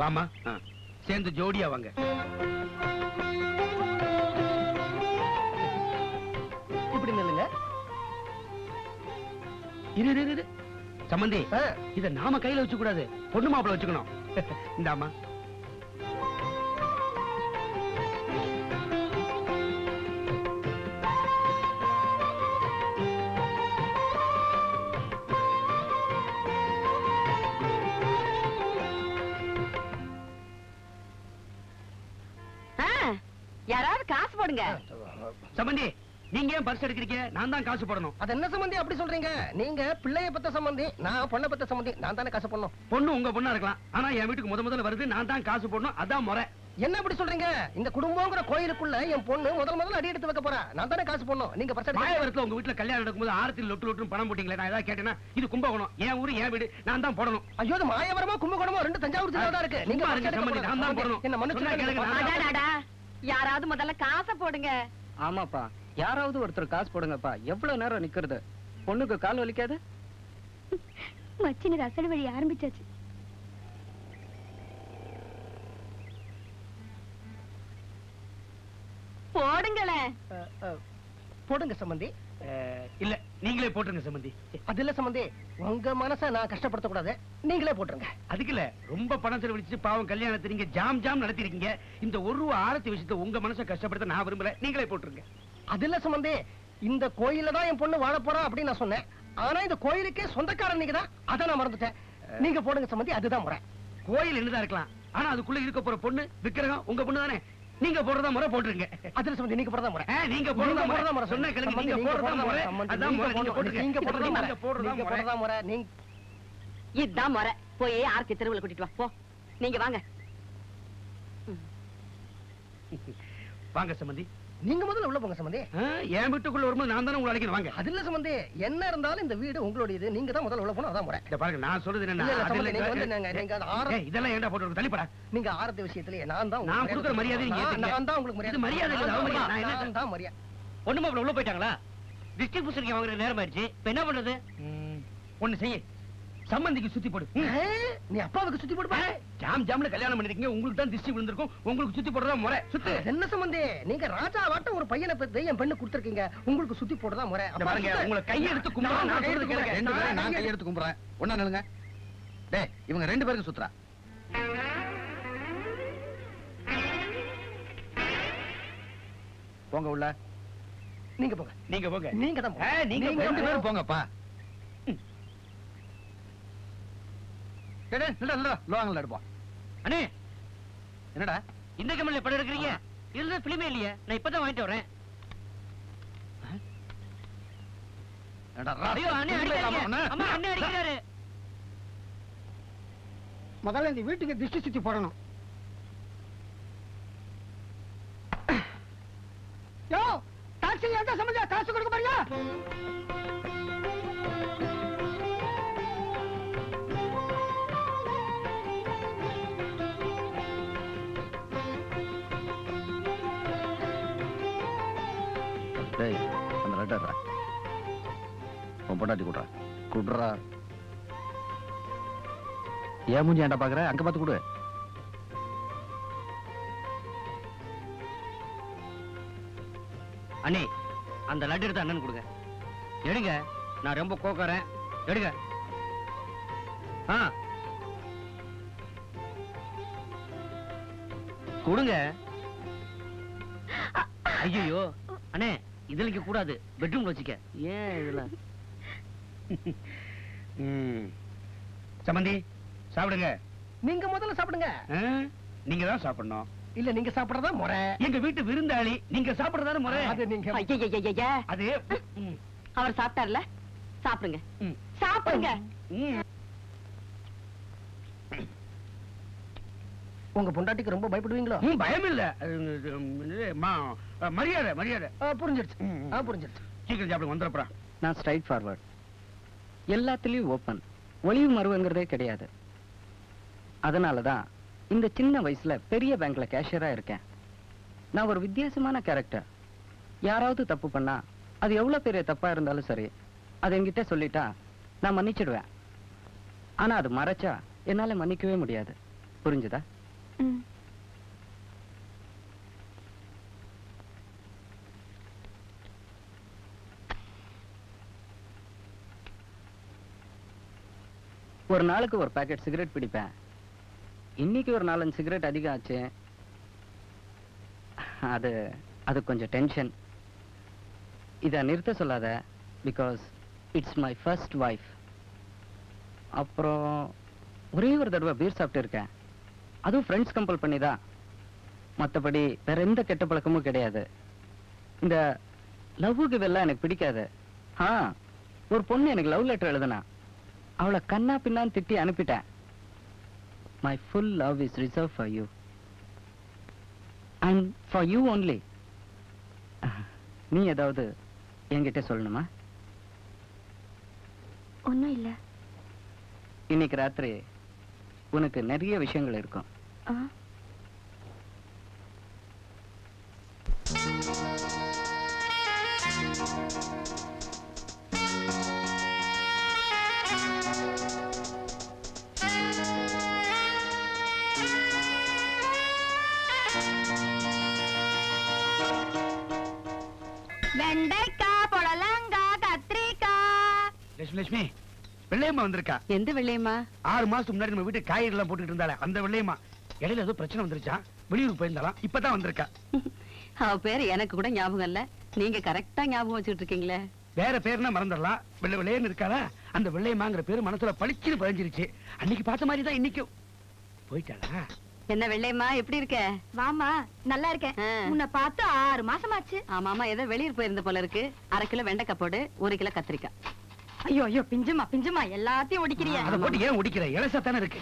வாமா, சேர்ந்து ஜோடியா வாங்க. இப்படி நில்லுங்க. இரு சம்பந்தி, இத நாம கையில வச்சு கூடாது, பொண்ணு மாப்பிள்ள வச்சுக்கணும். இந்தாமா. யாராவது காசு போடுங்க. சம்பந்தி, நீங்க ஏன் பர்ஸ் எடுக்கிறீங்க? நான் தான் காசு போடணும். அது என்ன சம்பந்தி அப்படி சொல்றீங்க? நீங்க பிள்ளைய பத்த சம்பந்தி, நான் பொண்ணை பத்த சம்பந்தி. நான் தானே காசு போடணும். பொண்ணு உங்க பொண்ணா இருக்கலாம், ஆனா என் வீட்டுக்கு முதல்ல வருது, நான் தான் காசு போடணும். அதான் முறை. என்ன அப்படி சொல்றீங்க? இந்த குடும்பங்கிற கோயிலுக்குள்ள என் பொண்ணு முதல்ல அடி எடுத்து வைக்க போறா. நான் தானே காசு போடணும். நீங்க பர்ஸ் மாயவரத்துல உங்க வீட்டுல கல்யாணம் நடக்கும்போது ஆரத்தில் லொட்டு லொட்டு பணம் போட்டீங்களே, நான் ஏதாவது கேட்டேன்னா இது கும்பகோணம், என் ஊரு என் வீடு, நான் தான் போடணும். ஐயோ, அது மாயவரமா கும்பகோணமா ரெண்டு தஞ்சாவூர் ஜில்லா தான் இருக்கு. நீங்க சம்பந்தி, நான் தான் போடணும். என்ன மன்னிச்சு, யாராவது முதல்ல காசை போடுங்க. ஆமாப்பா, யாராவது ஒருத்தர் காசு போடுங்கப்பா. எவ்வளவு நேரம் நிக்கிறது? பொண்ணுக்கு கால் வலிக்காது? மச்சினர் அசல் வழி ஆரம்பிச்சாச்சு. போடுங்களே. போடுங்க சம்பந்தி. இல்ல, நீங்களே போட்டுருங்க சம்பந்தி. அது இல்ல சம்பந்தி, உங்க மனசை நான் கஷ்டப்படுத்த கூடாது, நீங்களே போட்டுருங்க. அதுக்கு இல்ல, ரொம்ப பணம் செலவழிச்சு பாவம் கல்யாணத்தை நீங்க ஜாம் நடத்தி இருக்கீங்க. இந்த ஒரு ரூபா ஆரத்தி விஷயத்தை உங்க மனசை கஷ்டப்படுத்த நான் விரும்பல, நீங்களே போட்டுருங்க. அது இல்ல சம்பந்தி, இந்த கோயில்ல தான் என் பொண்ணு வாழ போறா அப்படின்னு நான் சொன்னேன். ஆனா இந்த கோயிலுக்கே சொந்தக்காரன் நீங்க தான், அதை நான் மறந்துட்டேன். நீங்க போடுங்க சம்பந்தி, அதுதான் முறை. கோயில் என்னதான் இருக்கலாம், ஆனா அதுக்குள்ள இருக்க போற பொண்ணு விக்கிரகம் உங்க பொண்ணு தானே. நீங்க போடுறதா முறை போட்டுருங்க. அதுல சம்பந்தி, நீங்க போடுறதா முறை. நீங்க போடுறதா முறை. சொன்ன கிழமை நீங்க போடுறதா முறை. அதான் முறை. நீங்க போட்டுருங்க. நீங்க போடுறதா முறை. நீங்க இதுதான் முறை. போய் ஆர்த்தி தெருவுல கூட்டிட்டு வா. போ, நீங்க வாங்க. வாங்க சம்பந்தி. நீங்க முதல்ல உள்ள போங்க சம்பந்தி. என் வீட்டுக்குள்ள வரும்போது நான் தானே உங்களை அழைக்கணும். வாங்க. அது இல்ல சம்பந்தி, என்ன இருந்தாலும் இந்த வீடு உங்களுடையது, நீங்க தான் முதல்ல உள்ள போகணும். அதான் முறை. இத பாருங்க, நான் சொல்றது என்ன, இதெல்லாம் ஏன்டா போட்டு தள்ளிப்படா. நீங்க ஆரத்தி விஷயத்திலேயே நான் தான் கொடுக்குற மரியாதை நீங்க ஏத்துங்க. நான் தான் உங்களுக்கு மரியாதை. இது மரியாதை இல்ல, அவமரியாதை. நான் என்ன தான் மரியாதை. பொண்ணு மாப்பிள்ள உள்ள போயிட்டாங்களா? டிஸ்ட்ரிபியூஷன் வாங்குற நேரம் ஆயிடுச்சு. இப்ப என்ன பண்றது? ஒண்ணு செய்ய, சம்பந்திக்கு சுத்தி போடு. நீ அப்பாவுக்கு சுத்தி போடுப்பா. ஜாம்ல கல்யாணம் பண்ணிருக்கீங்க, உங்களுக்கு தான் திருஷ்டி விழுந்திருக்கும். உங்களுக்கு சுத்தி போடுறதா முறை. சுத்து. என்ன சம்பந்தி, நீங்க ராஜா வாட்ட ஒரு பையனை பெத்து என் பெண்ணு கொடுத்திருக்கீங்க, உங்களுக்கு சுத்தி போடுறதா முறை. பாருங்க, உங்களை கையெடுத்து கும்பிடுறேன். நான் சொல்றது கேளுங்க. ரெண்டு பேரும் நான் கையெடுத்து கும்பிடுறேன். ஒண்ணா நில்லுங்க. டேய், இவங்க ரெண்டு பேருக்கு சுத்துறா. போங்க உள்ள. நீங்க போங்க. நீங்க போங்க. நீங்க தான் நீங்க ரெண்டு பேரும் போங்கப்பா. எடுப்போம். அண்ணே, என்னடா இந்த கமல்ல படம் எடுக்கிறீங்க? இதுல பிலிமே இல்லையே, நான் இப்பதான் வாங்கிட்டு வரேன். முதல்ல இந்த வீட்டுக்கு திருஷ்டி சுத்தி போடணும். யோ, டாக்ஸி எந்த சம்பந்தா காசு கொடுக்க பாருங்க. அந்த லெட்டர் உன் பொண்டாட்டி குடுறா. குடுறா. ஏன் மூஞ்சி ஏன்டா பாக்குற? அங்க பார்த்து கொடு. அண்ணே, அந்த லட்டு எடுத்து அண்ணன் கொடுங்க. எடுங்க, நான் ரொம்ப கோக்கறேன். எடுங்க. கொடுங்க. ஐயோ அண்ணே, இதுல இங்க கூடாது, பெட்ரூம்ல வச்சுக்க. ஏன் இதுல? சம்பந்தி, சாப்பிடுங்க. நீங்க முதல்ல சாப்பிடுங்க. நீங்க தான் சாப்பிடணும். இல்ல, நீங்க சாப்பிடுறதா முறை. எங்க வீட்டு விருந்தாளி, நீங்க சாப்பிடுறதா முறை. அது நீங்க அது அவர் சாப்பிட்டார்ல, சாப்பிடுங்க. சாப்பிடுங்க. உங்க பொண்டாட்டிக்கு ரொம்ப பயப்படுவீங்களோ? பயம் இல்ல, மரியாதை மரியாதை. புரிஞ்சிருச்சு, புரிஞ்சிருச்சு. சீக்கிரம் சாப்பிடுங்க, வந்துடுறா. நான் ஸ்ட்ரைட் ஃபார்வர்ட், எல்லாத்துலயும் ஓப்பன். ஒளிவு மருவுங்கிறதே கிடையாது. அதனாலதான் இந்த சின்ன வயசுல பெரிய பேங்க்ல கேஷியரா இருக்கேன். நான் ஒரு வித்தியாசமான கேரக்டர். யாராவது தப்பு பண்ணா அது எவ்வளவு பெரிய தப்பா இருந்தாலும் சரி, அது என்கிட்ட சொல்லிட்டா நான் மன்னிச்சிடுவேன். ஆனா அது மறைச்சா என்னால மன்னிக்கவே முடியாது. புரிஞ்சுதா? ஒரு நாளுக்கு ஒரு பாக்கெட் சிகரெட் பிடிப்பேன். இன்னைக்கு ஒரு 4-5 சிகரெட் அதிகம் ஆச்சு. அது அது கொஞ்சம் டென்ஷன். இதை நிறுத்த சொல்லாத, because it's my first wife. அப்புறம் ஒரே ஒரு தடவை பீர் சாப்பிட்டு இருக்கேன். அதுவும் ஃப்ரெண்ட்ஸ் கம்பல் பண்ணிதான். மற்றபடி வேற எந்த கெட்ட பழக்கமும் கிடையாது. இந்த லவ்வுக்கு வெல்லாம் எனக்கு பிடிக்காது. ஒரு பொண்ணு எனக்கு லவ் லெட்டர் எழுதுனா அவளை கண்ணா பின்னான்னு திட்டி அனுப்பிட்டேன். My full love is reserved for you. And for you only. நீ ஏதாவது என்கிட்ட சொல்லணுமா? ஒண்ணும் இல்ல. இன்னைக்கு ராத்திரி உனக்கு நிறைய விஷயங்கள் இருக்கும். வெண்டைக்காய், புடலங்காய், கத்திரிக்காய். லட்சுமி, வெள்ளையம்மா வந்திருக்கா. எந்த வெள்ளையம்மா? 6 மாசத்துக்கு முன்னாடி நம்ம வீட்டு காய்கறி எல்லாம் போட்டுட்டு இருந்தாலே அந்த வெள்ளையம்மா. இடையில ஏதோ பிரச்சனை வந்துருச்சா, வெளியூருக்கு போயிருந்தாலாம், இப்பதான் வந்திருக்கா. அவ பேரு எனக்கு கூட ஞாபகம் இல்ல. நீங்க கரெக்டா ஞாபகம் வச்சுட்டு இருக்கீங்களே. வேற பேருனா மறந்துடலாம், வெள்ளை வெள்ளையன்னு இருக்காளா. அந்த வெள்ளையம்மாங்கிற பேரு மனசுல பளிச்சுன்னு பதிஞ்சிருச்சு. அன்னைக்கு பார்த்த மாதிரி தான் இன்னைக்கும். போயிட்டாளா? என்ன வெள்ளையம்மா, எப்படி இருக்க? வாமா, நல்லா இருக்கேன். உன்னை பார்த்து 6 மாசமாச்சு. ஆமாமா, ஏதோ வெளியூர் போயிருந்த போல இருக்கு. 1/2 கிலோ வெண்டைக்காய் போடு, 1 கிலோ கத்திரிக்காய். ஐயோ ஐயோ, பிஞ்சுமா எல்லாத்தையும் ஒடிக்கிறிய. அதை போட்டு ஏன் ஒடிக்கிற? இலசா தானே இருக்கு.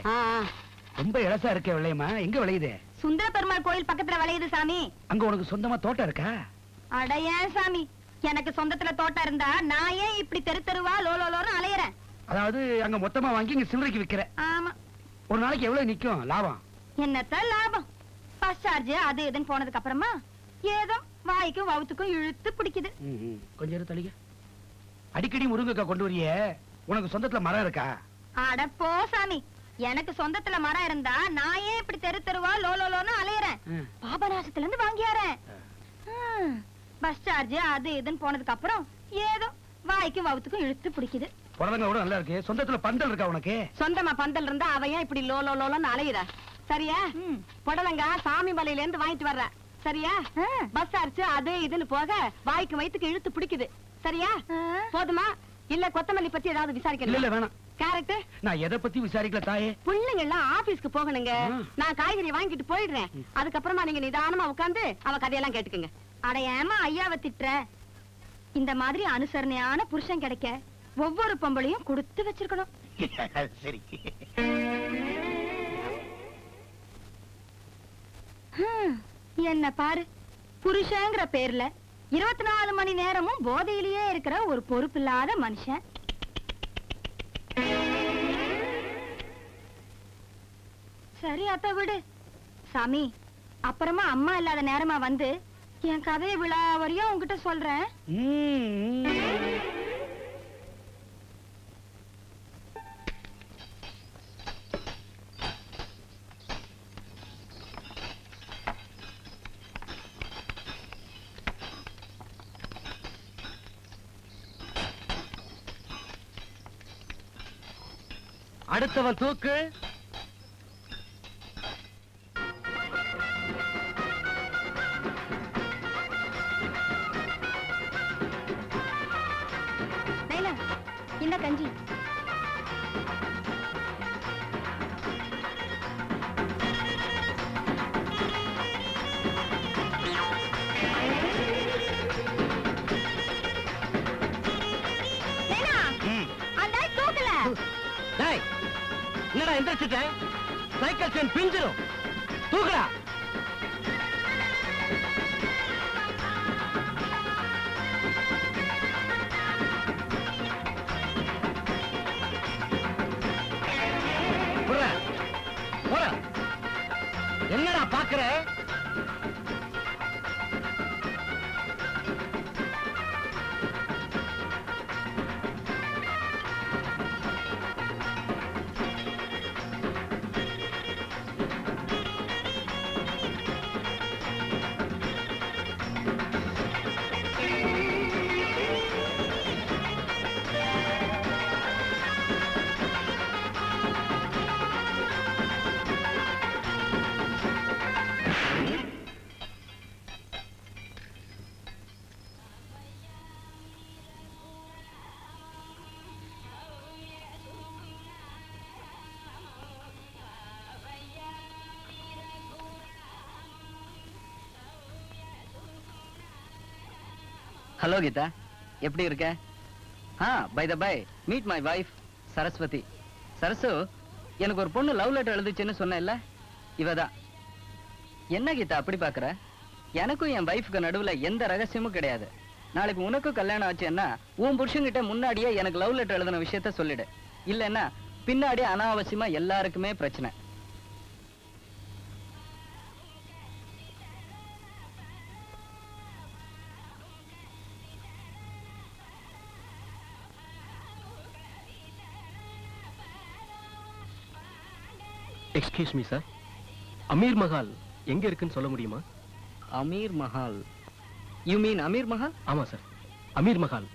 ரொம்ப இலசா இருக்கே வெள்ளையம்மா. எங்க விளையுது? சுந்தர பெருமாள் கோயில் பக்கத்துல விளையுது சாமி. அங்க உனக்கு சொந்தமா தோட்டம் இருக்கா? அட ஏன் சாமி, எனக்கு சொந்தத்துல தோட்டம் இருந்தா நான் ஏன் இப்படி தெரு தெருவா லோலோன்னு அலையறேன்? அதாவது அங்க மொத்தமா வாங்கி இங்க சில்லறைக்கு விக்கிற. ஆமா. ஒரு நாளைக்கு எவ்வளவு நிக்கும் லாபம்? என்னத்த லாபம்? பஸ் சார்ஜ் அது இதுன்னு போனதுக்கு அப்புறமா ஏதோ வாய்க்கும் வவுத்துக்கும் இழுத்து பிடிக்குது. கொஞ்சம் தள்ளிக்க. அடிக்கடி முருங்கைக்காய் கொண்டு வரியே, உனக்கு சொந்தத்துல மரம் இருக்கா? அட போ சாமி, எனக்கு சொந்தத்துல மரம் இருந்தா நான் ஏன் இப்படி தெரு தெருவா லோலோன்னு அலையறேன்? பாபநாசத்துல இருந்து வாங்கியாரேன். பஸ் சார்ஜ் அது இதுன்னு போனதுக்கு அப்புறம் ஏதோ வாய்க்கும் வவுத்துக்கும் இழுத்து பிடிக்குது. புடலங்க கூட நல்லா இருக்கு. சொந்தத்துல பந்தல் இருக்கா உனக்கு? சொந்தமா பந்தல் இருந்தா அவன் ஏன் இப்படி லோலோன்னு அலையுறா? சரியா? புடலங்க சாமி மலையில இருந்து வாங்கிட்டு வர்ற. சரியா? பஸ் சார்ஜ் அது இதுன்னு போக வாய்க்கு வயித்துக்கு இழுத்து பிடிக்குது. சரியா? போதுமா? இல்ல கொத்தமல்லி பத்தி ஏதாவது விசாரிக்கணும்? இல்ல வேணாம். கேரட் நான் எதை பத்தி விசாரிக்கல தாயே. பிள்ளைங்க எல்லாம் ஆபீஸ்க்கு போகணுங்க. நான் காய்கறி வாங்கிட்டு போயிடுறேன். அதுக்கப்புறமா நீங்க நிதானமா உட்கார்ந்து அவ கதையெல்லாம் கேட்டுக்குங்க. அட ஏமா ஐயாவை திட்டுற? இந்த மாதிரி அனுசரணையான புருஷன் கிடைக்க ஒவ்வொரு பொம்பளையும் கொடுத்து வச்சிருக்கணும். சரி. என்ன பாரு, புருஷங்கிற பேர்ல 24 மணி நேரமும் போதையிலேயே இருக்கிற ஒரு பொறுப்பில்லாத மனுஷன். சரி அத்த விடு சாமி, அப்புறமா அம்மா இல்லாத நேரமா வந்து என் கதையை விழா வரையும் உங்ககிட்ட சொல்றேன். அடுத்தவன் தூக்கு. இந்த கஞ்சி என்னடா எந்திரிச்சுட்டேன்? Cycle chain பிஞ்சிரும். தூக்குடா. என்னடா பாக்குற? ஹலோ கீதா, எப்படி இருக்க? By the by, meet my wife Saraswati. Sarasu, எனக்கு ஒரு பொண்ணு லவ் லெட்டர் எழுதுச்சுன்னு சொன்னேன்ல, இவதான். என்ன கீதா அப்படி பாக்குற? எனக்கும் என் வைஃப்க்கு நடுவுல எந்த ரகசியமும் கிடையாது. நாளைக்கு உனக்கும் கல்யாணம் ஆச்சுன்னா உன் புருஷன்கிட்ட முன்னாடியே எனக்கு லவ் லெட்டர் எழுதின விஷயத்த சொல்லிடு. இல்லைன்னா பின்னாடி அனாவசியமா எல்லாருக்குமே பிரச்சனை. Excuse me sir, Amir Mahal எங்க இருக்குன்னு சொல்ல முடியுமா? அமீர் மஹால்? You mean Amir Mahal? ஆமா சார், அமீர் மஹால்.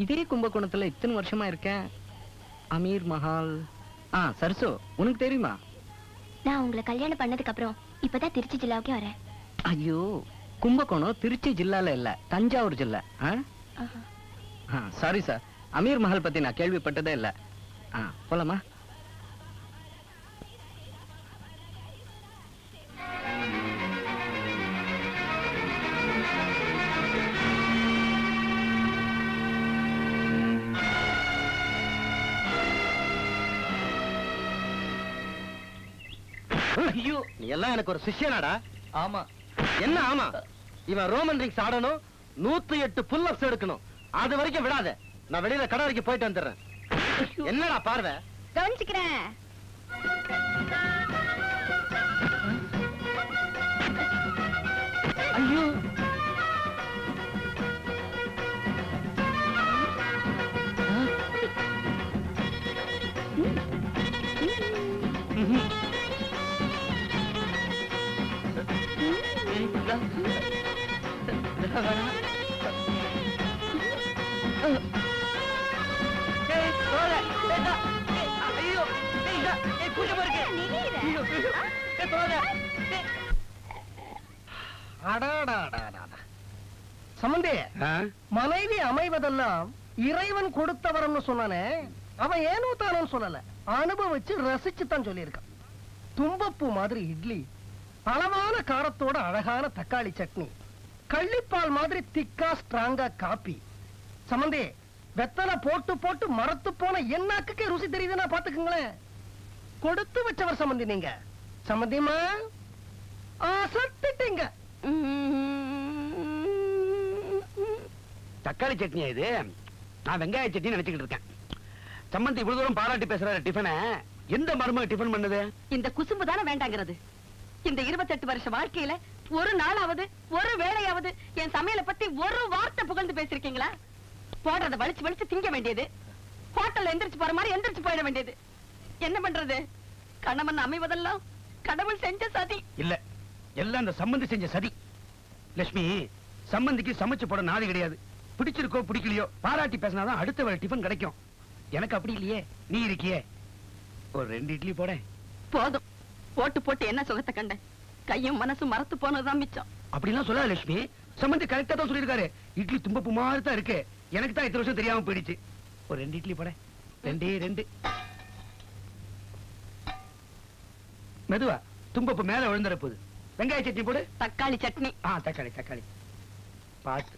இதே கும்பகோணத்துல இத்தனை வருஷமா இருக்கேன். அமீர் மஹால். சரசு, உனக்கு தெரியுமா? நான் உங்களை கல்யாணம் பண்ணதுக்கு அப்புறம் இப்பதான் திருச்சி ஜில்லாவுக்கே வரேன். ஐயோ, கும்பகோணம் திருச்சி ஜில்லால இல்ல, தஞ்சாவூர் ஜில்லா. சாரி சார், அமீர் மஹால் பத்தி நான் கேள்விப்பட்டதே இல்ல. போலாமா? ஐயோ, நீ எல்லாம் எனக்கு ஒரு சிஷ்யனாடா. ஆமா. என்ன ஆமா? இவன் ரோமன் ரிங்ஸ் ஆடணும், 108 புல் அப்ஸ் எடுக்கணும். அது வரைக்கும் விடாத. நான் வெளியில கடை வரைக்கும் போயிட்டு வந்துடுறேன். என்னடா பார்வை? கவனிச்சுக்கிறேன். ஐயோ, சம்பந்தே, மனைவி அமைவதெல்லாம் இறைவன் கொடுத்த வரம்னு சொன்னானே, அவன் ஏனோ தானு சொல்லல, அனுபவிச்சு ரசிச்சு தான் சொல்லியிருக்கான். தும்பப்பூ மாதிரி இட்லி, அளவான காரத்தோட அழகான தக்காளி சட்னி, கள்ளிப்பால் மாதிரி திக்கா ஸ்ட்ராங்கா காப்பி. சம்பந்தே, வெத்தலை போட்டு போட்டு மரத்து போன என்னாக்கே ருசி தெரியுதுன்னா பாத்துக்குங்களேன். கொடுத்து வச்சவர் சம்பந்தி நீங்க. சம்பந்தியமா சத்திட்டீங்க. தக்காளி சட்னியா இது? நான் வெங்காய சட்னி நினைச்சுக்கிட்டு இருக்கேன். சம்பந்தி இவ்வளவு தூரம் பாராட்டி பேசுறாரு. டிஃபனை எந்த மருமக டிஃபன் பண்ணது? இந்த குசும்பு தானே வேண்டாங்கிறது. இந்த 28 வருஷ வாழ்க்கையில ஒரு நாளாவது, ஒரு வேளையாவது என் சமையலை பத்தி ஒரு வார்த்தை புகழ்ந்து பேசிருக்கீங்களா? போடுறத வலிச்சு வலிச்சு திங்க வேண்டியது, ஹோட்டல்ல எந்திரிச்சு போற மாதிரி எந்திரிச்சு போயிட வேண்டியது. என்ன பண்றது? கணவன் அமைவதெல்லாம் கடவுள் செஞ்ச சதி. இல்ல, எல்லாம் அந்த சம்பந்தி செஞ்ச சதி. லட்சுமி, சம்பந்திக்கு சமைச்சு போட நாதி கிடையாது. பிடிச்சிருக்கோ பிடிக்கலையோ பாராட்டி பேசினாதான் அடுத்த வேளை டிஃபன் கிடைக்கும். எனக்கு அப்படி இல்லையே, நீ இருக்கியே. ஒரு 2 இட்லி போட. போதும், போட்டு போட்டு என்ன சுகத்தை கண்ட? கையும் மனசும் மரத்து போனதுதான் மிச்சம். அப்படிலாம் சொல்லாத லட்சுமி. சம்பந்தி கரெக்டா தான் சொல்லியிருக்காரு. இட்லி தும்பப்பு மாதிரி தான் இருக்கு. எனக்கு தான் இத்தனை வருஷம் தெரியாம போயிடுச்சு. ஒரு 2 இட்லி போட. 2 மெதுவா, தும்பப்பு மேல விழுந்துற போகுது. வெங்காய சட்னி போடு. தக்காளி சட்னி. தக்காளி தக்காளி பார்த்து.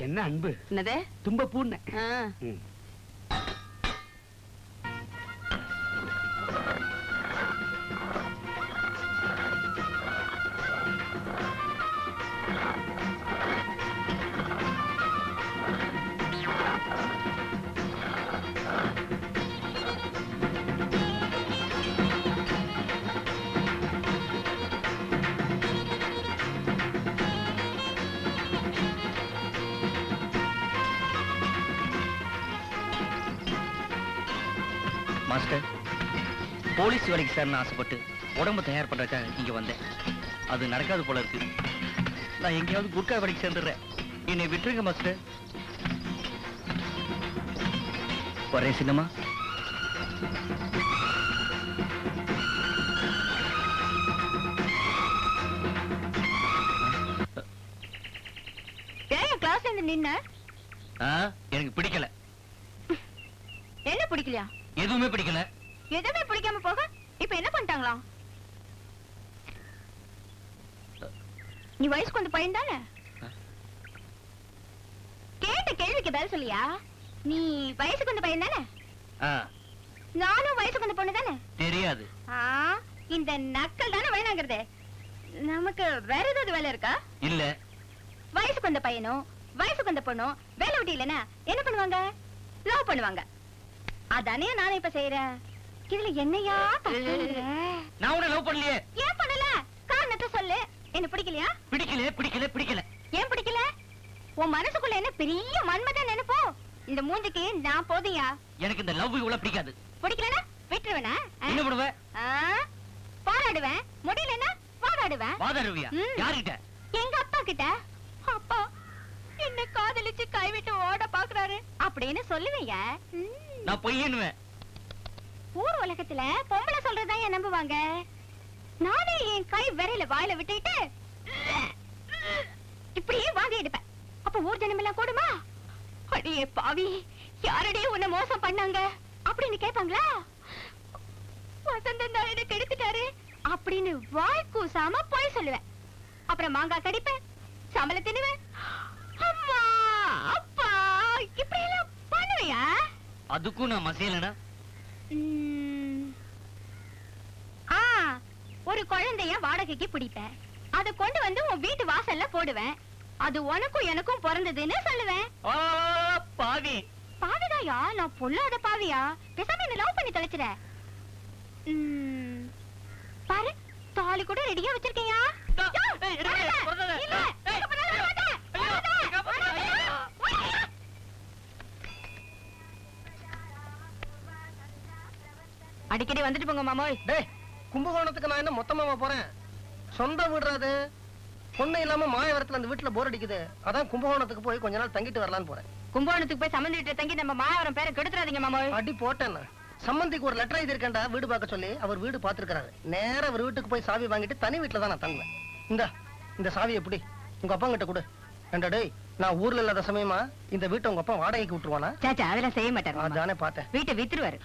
என்ன அன்பு? என்னதே? தும்பப்பூன்னு. மாஸ்டர், போலீஸ் வேலைக்கு சேரணும்னு ஆசைப்பட்டு உடம்பு தயார் பண்றதுக்காக இங்க வந்தேன். அது நடக்காது போல இருக்கு. நான் எங்கேயாவது குர்கா வேலைக்கு சேர்ந்துடுறேன். என்னை விட்டுருங்க மாஸ்டர். வரேன் சின்னம்மா. கிளாஸ்ல இருந்து நின்ன எனக்கு பிடிக்கல. என்ன பிடிக்கலையா? எதுவுமே பிடிக்கல. எதுவுமே பிடிக்காம போக இப்ப என்ன பண்ணிட்டாங்களா? நீ வயசுக்கு வந்து பையன் தானே? கேட்ட கேள்விக்கு பதில் சொல்லியா? நீ வயசுக்கு வந்து பையன் தானே? நானும் வயசுக்கு வந்து பொண்ணு தானே? தெரியாது. இந்த நக்கல் தானே வேணாங்கிறது. நமக்கு வேற ஏதாவது வேலை இருக்கா? இல்ல. வயசுக்கு வந்த பையனும் வயசுக்கு வந்த பொண்ணும் வேலை விட்டு இல்லைன்னா என்ன பண்ணுவாங்க? லவ் பண்ணுவாங்க. அதானே நானே இப்ப செய்யறேன். இதுல என்னையா? நான் உன்னை லவ் பண்ணலையே. ஏன் பண்ணல? காரணத்தை சொல்லு. என்ன பிடிக்கலையா? பிடிக்கல பிடிக்கல பிடிக்கல. ஏன் பிடிக்கல? உன் மனசுக்குள்ள என்ன பெரிய மன்மதன் நினைப்போ? இந்த மூஞ்சிக்கு நான் போதியா? எனக்கு இந்த லவ் இவ்வளவு பிடிக்காது. பிடிக்கலனா விட்டுருவேனா? என்ன பண்ணுவ? பாராடுவேன். முடியலன்னா வாதாடுவேன். வாதாடுவியா? யார்கிட்ட? எங்க அப்பா கிட்ட. அப்பா என்ன காதலிச்சு கைவிட்டு ஓட பாக்குறாரு அப்படின்னு சொல்லுவீங்க. நான் பொய்யன்னுவேன். ஊர் உலகத்துல பொம்பளை சொல்றதா ஏன் நம்புவாங்க? நானே என் கை விரல வாயில விட்டுட்டு இப்படியே வாந்தி எடுப்பேன். அப்ப ஊர் ஜனம் எல்லாம் கூடுமா? அடியே பாவி, யாரடியே உன்னை மோசம் பண்ணாங்க அப்படின்னு கேட்பாங்களா? வசந்தன் தான் என்ன கெடுத்துட்டாரு அப்படின்னு வாய் கூசாம போய் சொல்லுவேன். அப்புறம் மாங்காய் கடிப்பேன், சம்பள தின்னுவேன். அம்மா அப்பா இப்படி எல்லாம் பண்ணுவியா? அதுக்கும் நான் மசையலனா? ஒரு குழந்தைய வாடகைக்கு பிடிப்பேன். அதை கொண்டு வந்து உன் வீட்டு வாசல்ல போடுவேன். அது உனக்கும் எனக்கும் பிறந்ததுன்னு சொல்லுவேன். பாவி. பாவிதாயா? நான் பொல்லாத பாவியா? பேசாம என்ன லவ் பண்ணி தொலைச்சிட. பாரு, தாலி கூட ரெடியா வச்சிருக்கியா? அடிக்கடி வந்துட்டு போங்க மாமோய். டேய், கும்பகோணத்துக்கு நான் என்ன மொத்தமா போறேன்? சொந்த வீடுறாது. பொண்ணு இல்லாம மாயவரத்துல அந்த வீட்டுல போர் அடிக்குது. அதான் கும்பகோணத்துக்கு போய் கொஞ்ச நாள் தங்கிட்டு வரலான்னு போறேன். கும்பகோணத்துக்கு போய் சம்பந்தி வீட்டுல தங்கி நம்ம மாயவரம் பேரை கெடுத்துறாதீங்க மாமோய். அடி போட்டேன். சம்பந்திக்கு ஒரு லெட்டர் எழுதி இருக்கேன்டா, வீடு பார்க்க சொல்லி. அவர் வீடு பாத்துருக்காரு. நேரா அவர் வீட்டுக்கு போய் சாவி வாங்கிட்டு தனி வீட்டுல தான் நான் தங்குவேன். இந்த சாவி எப்படி உங்க அப்பா கிட்ட கொடு. ஏண்டா டேய், நான் ஊர்ல இல்லாத சமயமா இந்த வீட்டை உங்க அப்பா வாடகைக்கு விட்டுருவானா? சாச்சா அதெல்லாம் செய்ய மாட்டாரு. அதானே பார்த்தேன். வீட்டை வித்துருவாரு.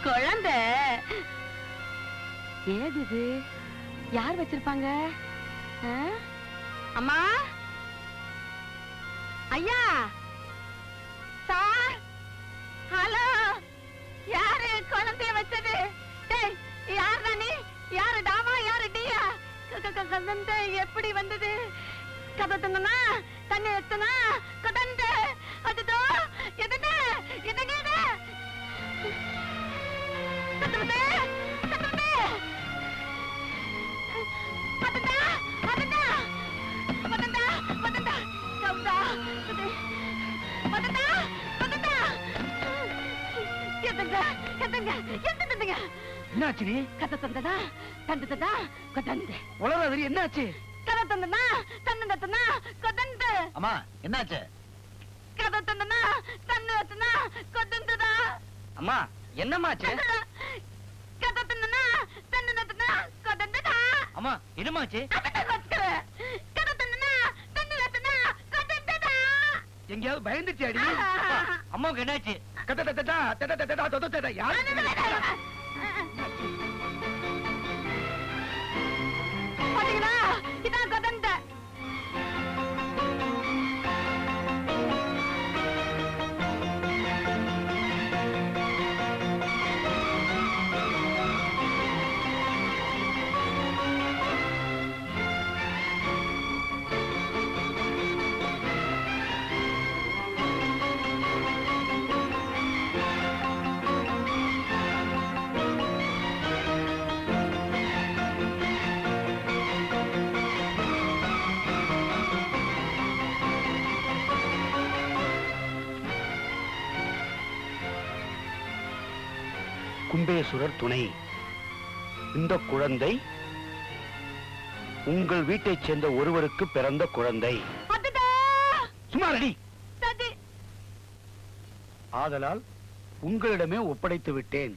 குழந்தை ஏது இது? யார் வச்சிருப்பாங்க? அம்மா, ஐயா, சார், ஹலோ, யாரு குழந்தைய வச்சது? யார் தானே? யாரு டாமா யாரு டியா? கதந்த எப்படி வந்தது? கதத்தனா தண்ணி எத்தனா கதந்த அதுதோ எதன எதன கதந்தே கதந்தே அதடா அதடா அதடா அதடா கவுடா அதடா அதடா எதங்க எதங்க எதங்க என்னாச்சு நீ? கதந்ததா தந்ததா கதந்த உலகவரி என்னாச்சு? கதந்தனா தந்ததனா கதந்த அம்மா என்னாச்சு? கதந்தனா தந்ததனா கதந்ததா அம்மா என்னமாச்சு? கதந்தனா தந்ததனா கதந்ததா அம்மா என்னமாச்சு? கதந்தனா தந்ததனா கதந்ததா எங்கயாவது பயந்துட்டியாடி? அம்மாவுக்கு என்னாச்சு? பாத்தீங்களா? இதான் கதந்த. கும்பேஸ்வரர் துணை. இந்த குழந்தை உங்கள் வீட்டைச் சேர்ந்த ஒருவருக்கு பிறந்த குழந்தை. சும்மா ரெடி. ஆதலால் உங்களிடமே ஒப்படைத்து விட்டேன்.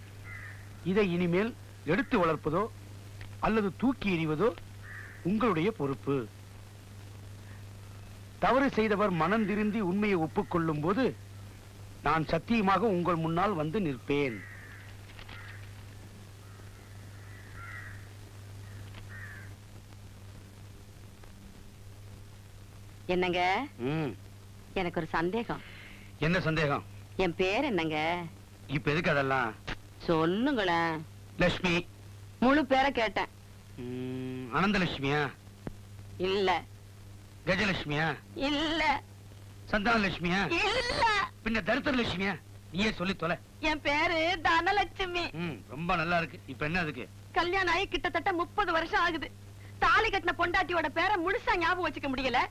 இதை இனிமேல் எடுத்து வளர்ப்பதோ அல்லது தூக்கி எறிவதோ உங்களுடைய பொறுப்பு. தவறு செய்தவர் மனம் திருந்தி உண்மையை ஒப்புக்கொள்ளும் போது நான் சத்தியமாக உங்கள் முன்னால் வந்து நிற்பேன். என்னங்க? எனக்கு ஒரு சந்தேகம். என்ன சந்தேகம்? என் பேர் என்னங்க? இப்ப எதுக்கு அதெல்லாம்? சொல்லுங்களேன். லட்சுமி. முழு பேரை கேட்டேன். அனந்தலட்சுமியா? இல்ல. கஜலட்சுமியா? இல்ல. சந்தானலட்சுமியா? இல்ல. பின்ன தரித்திரலட்சுமியா? நீயே சொல்லி தொலை. என் பேரு தனலட்சுமி. ரொம்ப நல்லா இருக்கு. இப்ப என்ன அதுக்கு? கல்யாணம் ஆகி கிட்டத்தட்ட 30 வருஷம் ஆகுது. தாலி கட்டின பொண்டாட்டியோட பேரை முழுசா ஞாபகம் வச்சுக்க முடியல.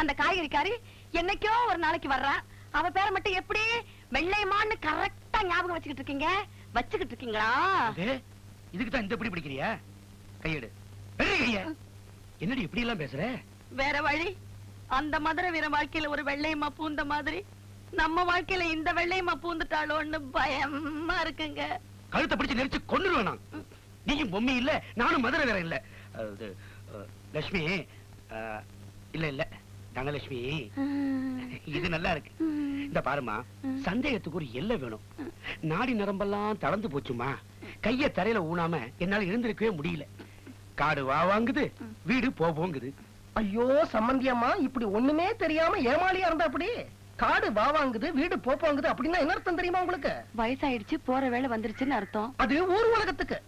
அந்த காய்கறிக்காரி என்னைக்கோ ஒரு நாளைக்கு வர்றா. அவ பேரை மட்டும் எப்படி வெள்ளையம்மான்னு கரெக்டா ஞாபகம் வச்சுக்கிட்டு இருக்கீங்க? வச்சுக்கிட்டு இருக்கீங்களா? இதுக்கு தான் இந்த பிடி பிடிக்கிறியா? கையெடு. கைய என்னடி இப்படி எல்லாம் பேசுற? வேற வழி. அந்த மதுரை வீர வாழ்க்கையில ஒரு வெள்ளையம்மா பூந்த மாதிரி நம்ம வாழ்க்கையில இந்த வெள்ளையம்மா பூந்துட்டாளோன்னு பயமா இருக்குங்க. கழுத்தை பிடிச்சு நெரிச்சு கொன்னுருவேன் நான். நீயும் பொம்மி இல்ல, நானும் மதுரை வீரன் இல்ல. லட்சுமி இல்ல இல்ல தனலட்சுமி, இது நல்லா இருக்கு. இந்த பாருமா, சந்தேகத்துக்கு ஒரு எல்லை வேணும். நாடி நரம்பெல்லாம் தளர்ந்து போச்சுமா. கைய தரையில ஊனாம என்னால எழுந்திருக்கவே முடியல. காடு வா வாங்குது, வீடு போங்குது. ஐயோ சம்பந்தியம்மா, இப்படி ஒண்ணுமே தெரியாம ஏமாளியா இருந்தா அப்படி. காடு வா வாங்குது, வீடு போங்குது அப்படின்னா என்ன அர்த்தம் தெரியுமா உங்களுக்கு? வயசாயிடுச்சு, போற வேலை வந்துருச்சுன்னு அர்த்தம். அது ஊர் உலகத்துக்கு.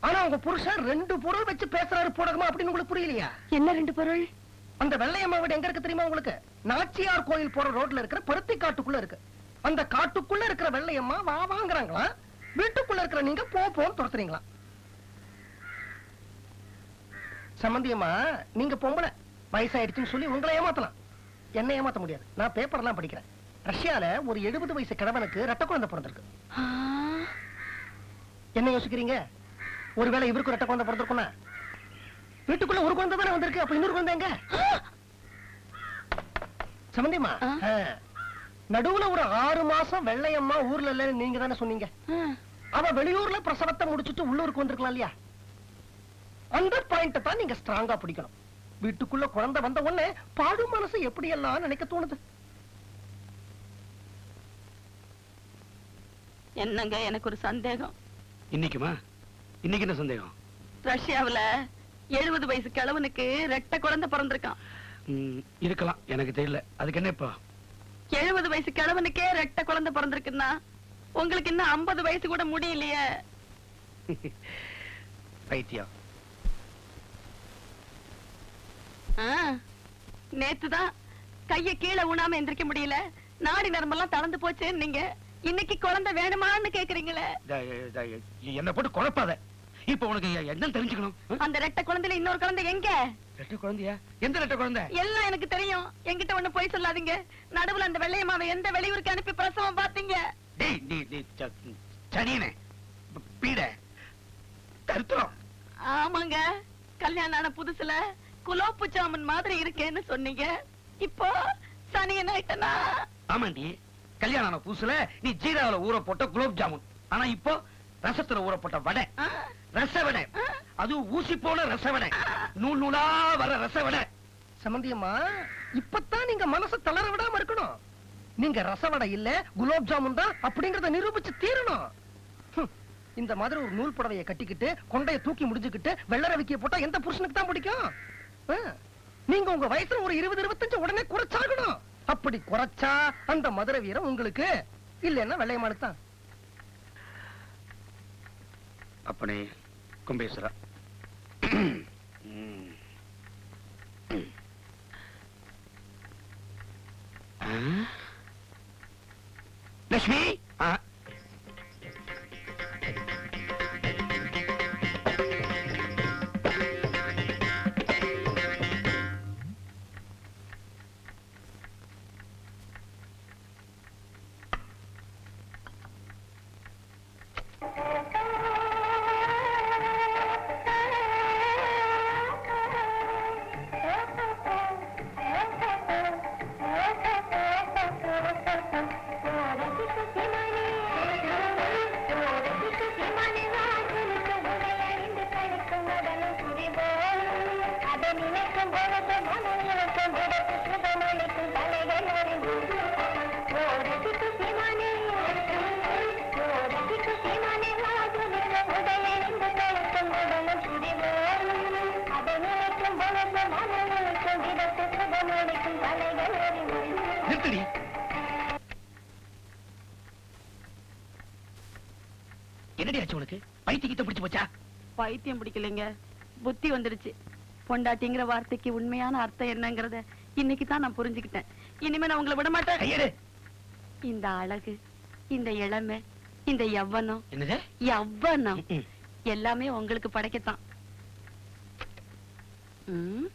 ஆனா உங்க புருஷன் 2 பொருள் வச்சு பேசுறாரு போடகமா அப்படின்னு உங்களுக்கு புரியலையா? என்ன 2 பொருள்? அந்த வெள்ளையம்மா வீடு எங்க இருக்கு தெரியுமா உங்களுக்கு? நாச்சியார் கோயில் போற ரோட்ல இருக்கிற பருத்தி காட்டுக்குள்ள இருக்கு. அந்த காட்டுக்குள்ள இருக்கிற வெள்ளையம்மா வா வாங்குறாங்களா, வீட்டுக்குள்ள இருக்கிற நீங்க போன்னு துரத்துறீங்களா? சம்பந்தியம்மா, நீங்க பொம்பளை, வயசாயிடுச்சுன்னு சொல்லி உங்களை ஏமாத்தலாம், என்ன ஏமாத்த முடியாது. நான் பேப்பர்லாம் படிக்கிறேன். ரஷ்யால ஒரு 70 வயசு கிழவனுக்கு ரெட்ட குழந்தை பிறந்திருக்கு. என்ன யோசிக்கிறீங்க? ஒருவேளை இவருக்கு ரெட்ட குழந்தை பிறந்திருக்கும்னா வீட்டுக்குள்ள ஒரு குழந்தை தானே வந்திருக்கு, அப்ப இன்னொரு குழந்தை எங்க? சம்பந்தியம்மா, நடுவுல ஒரு 6 மாசம் வெள்ளையம்மா ஊர்ல இல்லன்னு நீங்க தானே சொன்னீங்க. அவ வெளியூர்ல பிரசவத்தை முடிச்சுட்டு உள்ளூருக்கு வந்திருக்கலாம் இல்லையா? அந்த பாயிண்ட தான் நீங்க ஸ்ட்ராங்கா பிடிக்கணும். வீட்டுக்குள்ள குழந்தை வந்த உடனே பாடு மனசு எப்படி எல்லாம் நினைக்க தோணுது. என்னங்க, எனக்கு ஒரு சந்தேகம். இன்னைக்குமா? இன்னைக்கு என்ன சந்தேகம்? ரஷ்யாவுல 70 வயசு கிழவனுக்கு ரெட்ட குழந்தை பிறந்திருக்கான். இருக்கலாம், எனக்கு தெரியல. அதுக்கு என்ன இப்ப? 70 வயசு கிழவனுக்கே ரெட்ட குழந்தை பிறந்திருக்குன்னா உங்களுக்கு இன்னும் 50 வயசு கூட முடியலையே. பைத்தியம். நேத்துதான் கைய கீழே ஊனாம எந்திரிக்க முடியல, நாடி நரம்பெல்லாம் தளர்ந்து போச்சு. நீங்க இன்னைக்கு குழந்தை வேணுமான்னு கேக்குறீங்களே. என்ன போட்டு குழப்பாத. இப்ப உனக்கு என்ன தெரிஞ்சுக்கணும்? அந்த ரெட்ட குழந்தையில இன்னொரு குழந்தை எங்க? ரெட்ட குழந்தையா? எந்த ரெட்ட குழந்தை? எல்லாம் எனக்கு தெரியும், என்கிட்ட ஒண்ணு போய் சொல்லாதீங்க. நடுவுல அந்த வெள்ளையம்மாவை எந்த வெளியூருக்கு அனுப்பி பிரசவம் பாத்தீங்க? சனியனே, பீட தருத்தம். ஆமாங்க, கல்யாணம் ஆன புதுசுல குலோப்பு ஜாமுன் மாதிரி இருக்கேன்னு சொன்னீங்க. இப்போ சனியன் ஆயிட்டனா? ஆமாண்டி, கல்யாணம் ஆன புதுசுல நீ ஜீராவில ஊற போட்ட குலோப் ஜாமுன், ஆனா இப்போ ரசத்துல ஊற போட்ட வடை, ரச வடை. அது ஊசி போன ரச வடை, நூல் நூலா வர ரச வடை. சம்பந்தியம்மா, இப்பதான் நீங்க மனசை தளர விடாம இருக்கணும். நீங்க ரசவடை இல்ல குலோப் ஜாமுன் தான் அப்படிங்கறத நிரூபிச்சு தீரணும். இந்த மாதிரி ஒரு நூல் புடவையை கட்டிக்கிட்டு கொண்டைய தூக்கி முடிஞ்சுக்கிட்டு வெள்ளரவிக்கிய போட்டா எந்த புருஷனுக்கு தான் பிடிக்கும்? நீங்க உங்க வயசுல ஒரு 20-25 உடனே குறைச்சாகணும். அப்படி குறைச்சா அந்த மதுரை வீரம் உங்களுக்கு, இல்லன்னா வெள்ளையம்மாளுக்கு தான். அப்பனே கும்பேஸ்வரா, லட்சுமி, நிறுத்தடி. என்னடி ஆச்சு உனக்கு? பைத்தியத்தை பிடிச்சு போச்சா? பைத்தியம் பிடிக்கலைங்க, புத்தி வந்துடுச்சு. பொண்டாட்டிங்கிற வார்த்தைக்கு உண்மையான அர்த்தம் என்னங்கறத இன்னைக்கு தான் நான் புரிஞ்சுக்கிட்டேன். இனிமே நான் உங்களை விட மாட்டேன். கையெடு. இந்த அழகு, இந்த இளமை, இந்த யவ்வனம், என்னது யவ்வனம் எல்லாமே உங்களுக்கு படைக்கத்தான். ம்.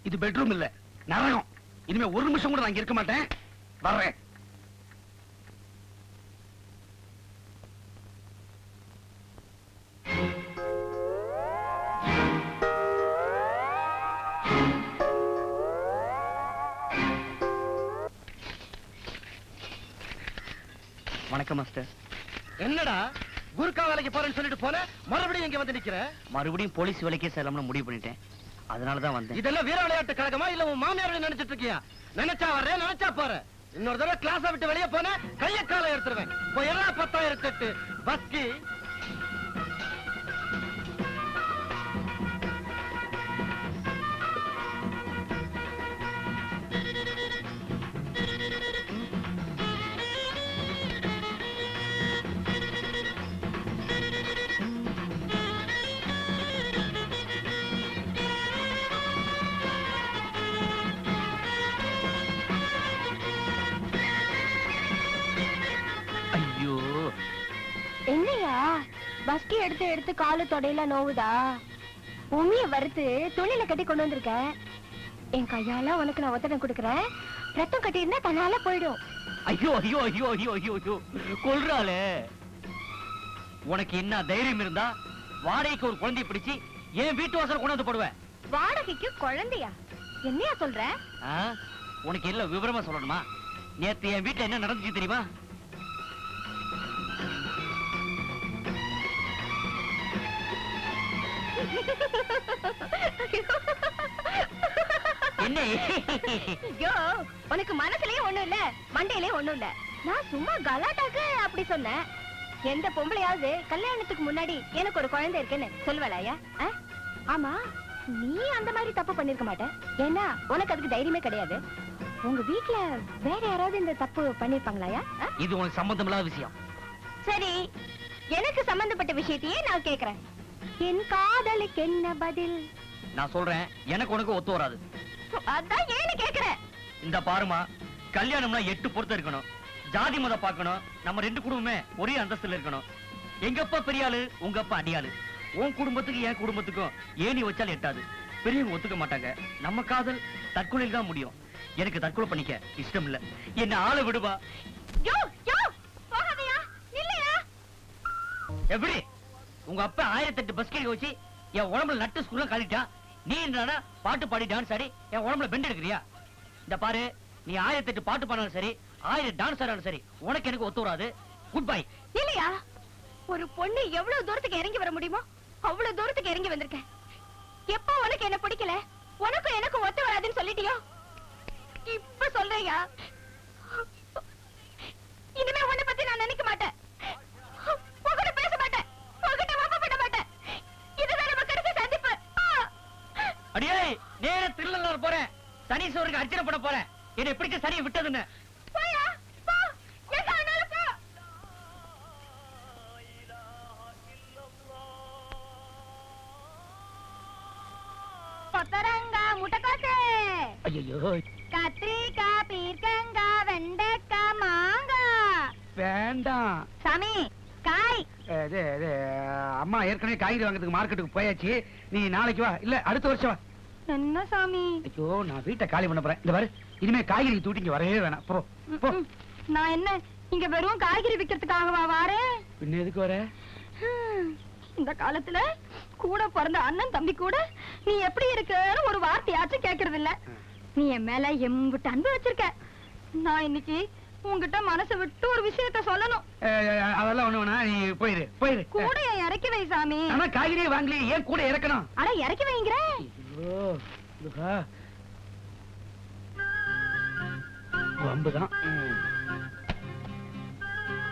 இது பெட்ரூம் இல்ல, நரகம். இனிமே ஒரு நிமிஷம் கூட நான் இங்க இருக்க மாட்டேன். வர்றேன். வணக்கம் மாஸ்டர். என்னடா குர்கா வேலைக்கு போறேன்னு சொல்லிட்டு போன, மறுபடியும் இங்க வந்து நிக்கிற? மறுபடியும் போலீஸ் வேலைக்கே சேரலாம்னு முடிவு பண்ணிட்டேன். அதனாலதான் வந்தேன். இதெல்லாம் வீர விளையாட்டு கழகமா இல்ல உன் மாமியார் நினைச்சிட்டு இருக்கியா? நினைச்சா வர்றேன், நினைச்சா போற. இன்னொரு தடவை கிளாஸ் விட்டு வெளியே போன கைய காலை எடுத்துருவேன். போய் எல்லா 10,008 பஸ்கி. ஐயோ, என்னையா பஸ்கி எடுத்து எடுத்து காலு தொடையில நோவுதா? உமிய வறுத்து துணியில கட்டி கொண்டு வந்திருக்கேன். என் கையால உனக்கு நான் ஒத்தடம் கொடுக்கறேன். ரத்தம் கட்டியிருந்தா தன்னால போயிடும். ஐயோ, ஐயோ, ஐயோ, ஐயோ, ஐயோ, ஐயோ, கொல்றாளே. உனக்கு என்ன தைரியம் இருந்தா வாடகைக்கு ஒரு குழந்தையை பிடிச்சு என் வீட்டு வாசல் கொண்டு வந்து போடுவேன். வாடகைக்கு குழந்தையா? என்னையா சொல்ற? ஆ? உனக்கு எல்லாம் விவரமா சொல்லணுமா? நேத்து என் வீட்டுல என்ன நடந்துச்சு தெரியுமா? என்ன? ஐயோ, உனக்கு மனசுலயே ஒண்ணும் இல்ல, மண்டையிலே ஒண்ணும் இல்ல. நான் சும்மா கலாட்டாக்கு அப்படி சொன்னேன். எந்த பொம்பளையாவது கல்யாணத்துக்கு முன்னாடி எனக்கு ஒரு குழந்தை இருக்குன்னு சொல்லுவலாயா? ஆமா, நீ அந்த மாதிரி தப்பு பண்ணிருக்க மாட்ட. ஏன்னா உனக்கு அதுக்கு தைரியமே கிடையாது. உங்க வீட்ல வேற யாராவது இந்த தப்பு பண்ணிருப்பாங்களாயா? இது உனக்கு சம்பந்தம் இல்லாத விஷயம். சரி, எனக்கு சம்பந்தப்பட்ட விஷயத்தையே நான் கேக்குறேன். என் காதலுக்கு என்ன பதில்? நான் சொல்றேன், எனக்கு உனக்கு ஒத்து வராது. அதான் ஏன்னு கேக்குறேன். இந்த பாருமா, கல்யாணம்னா 8 பொறுத்த இருக்கணும். ஜாதி மதம் பார்க்கணும். நம்ம 2 குடும்பமே ஒரே அந்தஸ்துல இருக்கணும். எங்க அப்பா பெரிய ஆளு, உங்க அப்பா அடியாளு. உன் குடும்பத்துக்கு என் குடும்பத்துக்கும் ஏணி வச்சாலும் எட்டாது. பெரியவங்க ஒத்துக்க மாட்டாங்க. நம்ம காதல் தற்கொலையில் தான் முடியும். எனக்கு தற்கொலை பண்ணிக்க இஷ்டம் இல்ல. என்ன ஆள விடுவா. யோ யோ, போகாதயா, நில்லையா. எப்படி உங்க அப்பா 1008 பஸ்கெட் வச்சு என் உடம்புல நட்டு ஸ்கூல்ல காலிட்டான். நீ என்னடா பாட்டு பாடி டான்ஸ் ஆடி என் உடம்புல பெண்ட் எடுக்கிறியா? இந்த பாரு, நீ 1008 பாட்டு பாடினாலும் சரி, 1000 டான்ஸ் ஆனாலும் சரி, உனக்கு எனக்கு ஒத்து வராது. Good bye. இல்லையா, ஒரு பொண்ணு எவ்வளவு தூரத்துக்கு இறங்கி வர முடியுமோ அவ்வளவு தூரத்துக்கு இறங்கி வந்திருக்கேன். எப்போ உனக்கு என்ன பிடிக்கல, உனக்கும் எனக்கும் ஒத்து வராதுன்னு சொல்லிட்டியோ, இப்ப சொல்றியா? இனிமே உன்னை பத்தி நான் நினைக்க மாட்டேன், உன்கிட்ட பேச மாட்டேன், உன்கிட்ட வம்பப்பட மாட்டேன். இதுதான் நம்ம கடைசி சந்திப்பு. அடியே, நேர திருநள்ளாறு போறேன். சனீஸ்வரருக்கு அர்ச்சனை பண்ண போறேன். என்னை பிடிச்ச சனியை விட்டதுன்னு. போயா, போ, எங்க வேணாலும் போ. கொத்தரங்கா, முட்டைக்கோசு, ஐயோ, கத்திரிக்காய், பீர்க்கங்காய், வெண்டைக்காய், மாங்காய். வேண்டாம். சாமி, காய் இது இது அம்மா ஏற்கனவே காய்கறி வாங்குறதுக்கு மார்க்கெட்டுக்கு போயாச்சு. நீ நாளைக்கு வா, இல்ல அடுத்த வருஷம் வா. என்ன சாமி? ஐயோ, நான் வீட்டை காலி பண்ண போறேன். இந்த பாரு, இனிமே காய்கறி தூட்டி இங்க வரவே வேணாம். போ போ. நான் என்ன இங்க வெறும் காய்கறி விக்கிறதுக்காகவா வாரேன்? பின்ன எதுக்கு வர? இந்த காலத்துல கூட பிறந்த அண்ணன் தம்பி கூட நீ எப்படி இருக்கன்னு ஒரு வார்த்தையாச்சும் கேக்குறது இல்ல. நீ என் மேல எம்பிட்டு அன்பு வச்சிருக்க. நான் இன்னைக்கு உன்கிட்ட மனசு விட்டு ஒரு விஷயத்த சொல்லணும். அதெல்லாம் ஒண்ணு வேணா, நீ போயிரு போயிரு. கூட இறக்கி வை சாமி. ஆனா காய்கறியே வாங்கலையே, ஏன் கூட இறக்கணும்? அட இறக்கி வைங்கிறேன். ஐயோ, இதுகா வம்புதான்.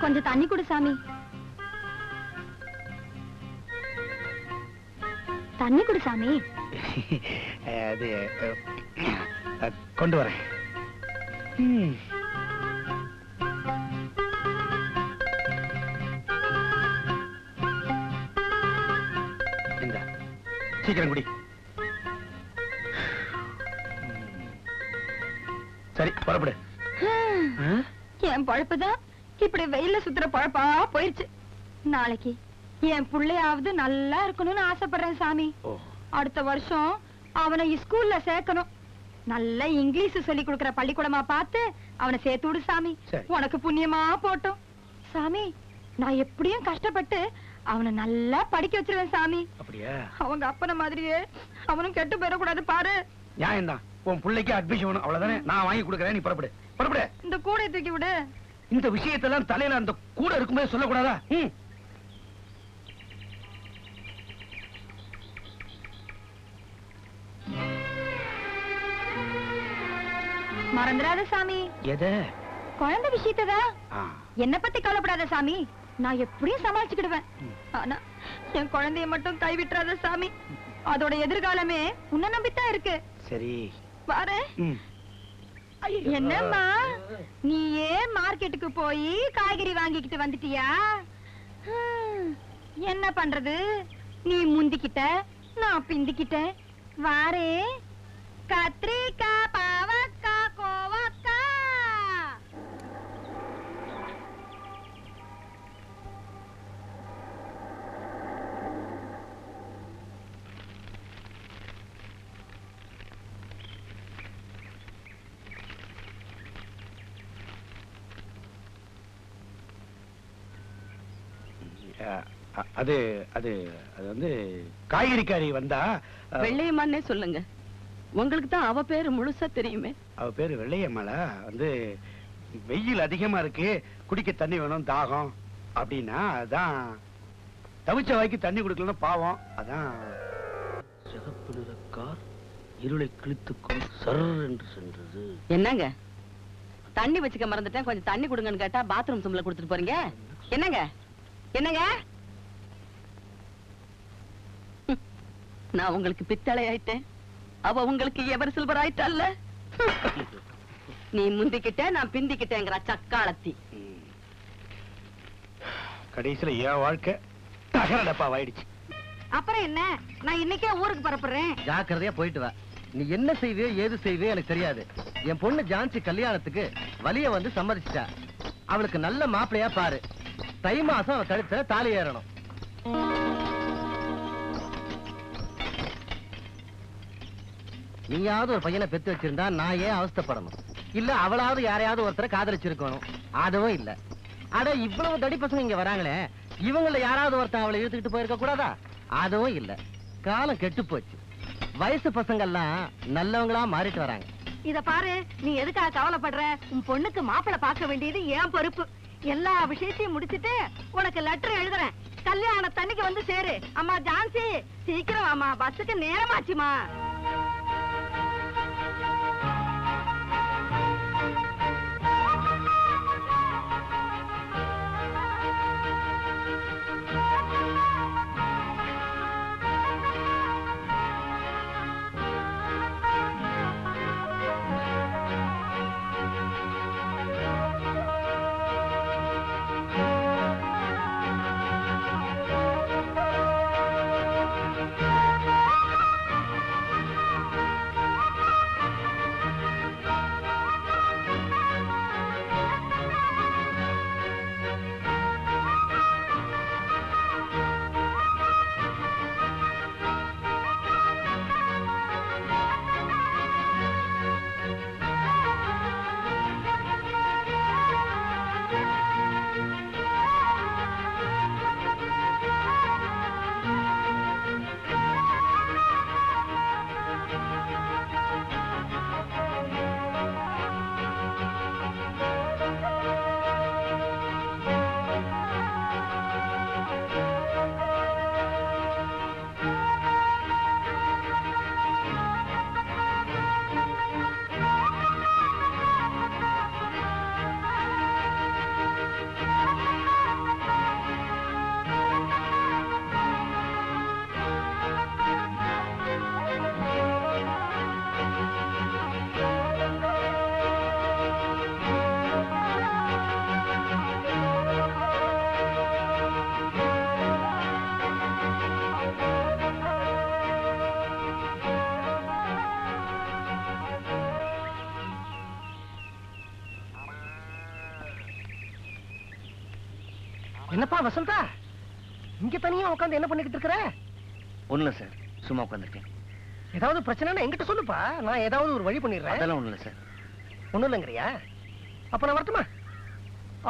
கொஞ்சம் தண்ணி குடு சாமி. தண்ணி குடு சாமி. அது கொண்டு வரேன். இந்த சீக்கிரம் குடி. சரி, புறப்படு. என் பழப்புதான் இப்படி வெயில்ல சுத்துற பழப்பா போயிருச்சு. நாளைக்கு என் புள்ளையாவது நல்லா இருக்கணும்னு ஆசைப்படுறேன் சாமி. அடுத்த வருஷம் அவனை ஸ்கூல்ல சேர்க்கணும். நல்ல இங்கிலீஷ் சொல்லி கொடுக்கிற பள்ளிக்கூடமா பார்த்து அவனை சேர்த்து விடு சாமி. உனக்கு புண்ணியமா போட்டோம் சாமி. நான் எப்படியும் கஷ்டப்பட்டு அவனை நல்லா படிக்க வச்சிருவேன் சாமி. அப்படியா? அவங்க அப்பன மாதிரியே அவனும் கெட்டு போயிடக்கூடாது பாரு. நியாயம் தான். உன் பிள்ளைக்கு அட்மிஷன் வேணும், அவ்வளவுதானே. நான் வாங்கி கொடுக்கறேன், நீ புறப்படு புறப்படு. இந்த கூடை தூக்கி விடு. இந்த விஷயத்தெல்லாம் தலையில அந்த கூட இருக்கும்போது சொல்லக்கூடாதா? மறந்துடாத சாமி. எத? குழந்தை விஷயத்ததான். என்ன பத்தி கவலைப்படாத சாமி, நான் எப்படியும் சமாளிச்சுக்கிடுவேன். ஆனா என் குழந்தைய மட்டும் கைவிட்டுறாத சாமி. அதோட எதிர்காலமே உன்னை நம்பித்தான் இருக்கு. சரி பாரு. என்னம்மா, நீயே மார்க்கெட்டுக்கு போய் காய்கறி வாங்கிக்கிட்டு வந்துட்டியா? என்ன பண்றது, நீ முந்திக்கிட்ட நான் பிந்திக்கிட்டேன். வாரே. கத்திரிக்காய், பாவக்காய், கோவக்காய். அது அது அது வந்து காய்கறிக்காரி வந்தா. வெள்ளையம்மான்னே சொல்லுங்க, உங்களுக்கு தான் அவ பேரு முழுசா தெரியுமே. அவ பேரு வெள்ளையம்மாளா? வந்து வெயில் அதிகமா இருக்கு, குடிக்க தண்ணி வேணும், தாகம் அப்படின்னா அதான் தவிச்ச வாய்க்கு தண்ணி குடுக்கலன்னா பாவம், அதான். சிகப்பு நிற கார் இருளை கிழித்துக்கும் சர் என்று சென்றது. என்னங்க தண்ணி வச்சுக்க மறந்துட்டேன், கொஞ்சம் தண்ணி கொடுங்கன்னு கேட்டா பாத்ரூம் சும்ல கொடுத்துட்டு போறீங்க. என்னங்க என்னங்க, நான் உங்களுக்கு பித்தளை ஆயிட்டேன், அவ உங்களுக்கு எவர் சில்வர் ஆயிட்டால. நீ முந்திக்கிட்ட நான் பிந்திக்கிட்டேங்கிற சக்காலத்தி. கடைசியில என் வாழ்க்கை தகரடப்பா ஆயிடுச்சு. அப்புறம் என்ன, நான் இன்னைக்கே ஊருக்கு பரப்புறேன். ஜாக்கிரதையா போயிட்டு வா. நீ என்ன செய்வே ஏது செய்வே எனக்கு தெரியாது. என் பொண்ணு ஜான்சி கல்யாணத்துக்கு வலிய வந்து சம்மதிச்சிட்டா. அவளுக்கு நல்ல மாப்பிளையா பாரு. தை மாசம் அவ கழுத்துல தாலி ஏறணும். நீயாவது ஒரு பையனை பெத்து வச்சிருந்தா நான் ஏன் அவஸ்தைப்படணும்? இல்ல அவளாவது யாரையாவது ஒருத்தரை காதலிச்சிருக்கணும். அதுவும் இல்ல. அட இவ்வளவு தடி பசங்க இங்க வராங்களே, இவங்கள யாராவது ஒருத்தன் அவளை இழுத்துக்கிட்டு போயிருக்க கூடாதா? அதுவும் இல்ல. காலம் கெட்டு போச்சு. வயசு பசங்க எல்லாம் நல்லவங்களா மாறிட்டு வராங்க. இத பாரு, நீ எதுக்காக கவலைப்படுற? உன் பொண்ணுக்கு மாப்பிளை பார்க்க வேண்டியது ஏன் பொறுப்பு. எல்லா விஷயத்தையும் முடிச்சிட்டு உனக்கு லெட்டர் எழுதுறேன். கல்யாண தண்ணிக்கு வந்து சேரு. அம்மா ஜான்சி, சீக்கிரம் அம்மா, பஸ்ஸுக்கு நேரமாச்சுமா. என்னப்பா வசந்தா, இங்க தனியா உட்காந்து என்ன பண்ணிக்கிட்டு இருக்கிற? ஒண்ணுல சார், சும்மா உட்காந்துருக்கேன். ஏதாவது பிரச்சனைனா என்கிட்ட சொல்லுப்பா, நான் ஏதாவது ஒரு வழி பண்ணிடுறேன். அதெல்லாம் ஒண்ணுல சார். ஒண்ணும் இல்லைங்கிறியா? அப்ப நான் வரட்டுமா?